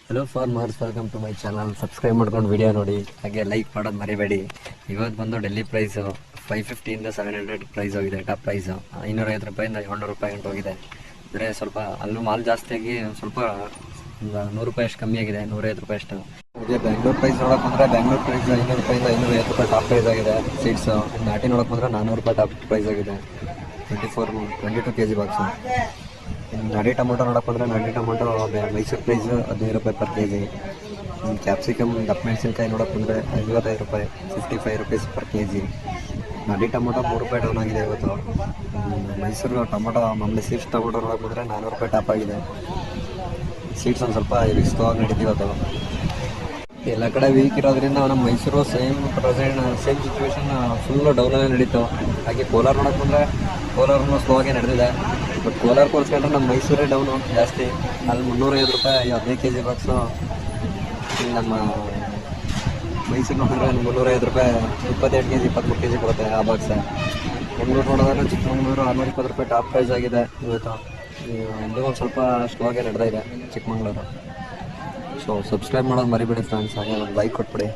Hello farmers, welcome to my channel. Subscribe ಮಾಡ್ಕೊಂಡು video ನೋಡಿ, ಹಾಗೆ ಲೈಕ್ ಮಾಡೋದು ಮರಿಬೇಡಿ. ಇವತ್ತು ಬಂದು ಡೆಲ್ಲಿ ಪ್ರೈಸು 550 700 ಪ್ರೈಸ್ ಹೋಗಿದೆ. ಟಾಪ್ ಪ್ರೈಸು 550 ರೂಪಾಯಿಂದ 700 ರೂಪಾಯಿ ಗಂಟು ಹೋಗಿದೆ. ಅಂದರೆ ಸ್ವಲ್ಪ ಅಲ್ಲೂ ಮಾಲ್ ಜಾಸ್ತಿಯಾಗಿ ಸ್ವಲ್ಪ ಒಂದು 100 ರೂಪಾಯಿ ಅಷ್ಟು ಕಮ್ಮಿ ಆಗಿದೆ, 150 ರೂಪಾಯಿ ಅಷ್ಟು. ಹಾಗೆ ಬೆಂಗಳೂರು ಪ್ರೈಸ್ ನೋಡೋಕೆ ಬಂದರೆ ಬೆಂಗಳೂರು ಪ್ರೈಸ್ 500 ರೂಪಾಯಿಂದ 550 ರೂಪಾಯಿ ಟಾಪ್ ಪ್ರೈಸ್ ಆಗಿದೆ. ಸೀಡ್ಸು ನಾಟಿ ನೋಡೋಕೆ ಬಂದರೆ 400 ರೂಪಾಯಿ ಟಾಪ್ ಪ್ರೈಸ್ ಆಗಿದೆ. 22 kg ಬಾಕ್ಸು. ನಾಟಿ ಟೊಮೊಟೊ ನೋಡೋಕೆ ಬಂದರೆ ನಾಟಿ ಟೊಮೊಟೊ ಮೈಸೂರು ಪ್ರೈಸ್ 15 ರೂಪಾಯಿ ಪರ್ kg. ಕ್ಯಾಪ್ಸಿಕಮ್ ದಪ್ಪ ಮೆಣಸಿನ್ಕಾಯಿ ನೋಡೋಕೆ ಬಂದರೆ 55 ರೂಪಾಯಿ, 55 ರುಪೀಸ್ ಪರ್ kg. ನಾಟಿ ಟೊಮೊಟೊ 3 ರೂಪಾಯಿ ಡೌನ್ ಆಗಿದೆ ಇವತ್ತು. ಮೈಸೂರು ಟೊಮೊಟೊ ಮಾಮೂಲಿ ಸೀಡ್ಸ್ ಟೊಮೊಟೊ ನೋಡೋಕೆ ಬಂದರೆ 400 ರೂಪಾಯಿ ಟಾಪ್ ಆಗಿದೆ. ಸೀಡ್ಸ್ ಒಂದು ಸ್ವಲ್ಪ ಸ್ಲೋ ಆಗಿ ನಡೀತೀವಿ ಇವತ್ತು. ಎಲ್ಲ ಕಡೆ ವೀಕ್ ಇರೋದ್ರಿಂದ ನಮ್ಮ ಮೈಸೂರು ಸೇಮ್ ಸಿಚುವೇಶನ್ ಫುಲ್ಲು ಡೌನಲ್ಲೇ ನಡೀತು. ಹಾಗೆ ಕೋಲಾರ ನೋಡೋಕೆ ಬಂದರೆ ಕೋಲಾರನು ಸ್ಲೋ ಆಗಿ ನಡೆದಿದೆ. ಬಟ್ ಕೋಲಾರ ಕೋಲ್ಸ್ಕೊಂಡ್ರೆ ನಮ್ಮ ಮೈಸೂರೇ ಡೌನು ಜಾಸ್ತಿ. ಅಲ್ಲಿ 350 ರೂಪಾಯಿ 15 kg ಬಾಕ್ಸು. ನಮ್ಮ ಮೈಸೂರು ನೋಡಿದ್ರೆ 350 ರೂಪಾಯಿ 22 kg 23 kg ಕೊಡುತ್ತೆ ಆ ಬಾಕ್ಸ. ಬೆಂಗಳೂರು ನೋಡೋದಾದ್ರೆ ಚಿಕ್ಕಮಂಗ್ಳೂರು 620 ರೂಪಾಯಿ ಟಾಪ್ ಪ್ರೈಸ್ ಆಗಿದೆ ಇವತ್ತು. ಇದು ಒಂದು ಸ್ವಲ್ಪ ಸ್ಲೋ ಆಗಿ ನಡೆದ ಇದೆ ಚಿಕ್ಕಮಂಗ್ಳೂರು. ಸೊ ಸಬ್ಸ್ಕ್ರೈಬ್ ಮಾಡೋದು ಮರಿಬೇಡಿ ಫ್ರೆಂಡ್ಸ್, ಹಾಗೆ ಒಂದು ಲೈಕ್ ಕೊಟ್ಬಿಡಿ.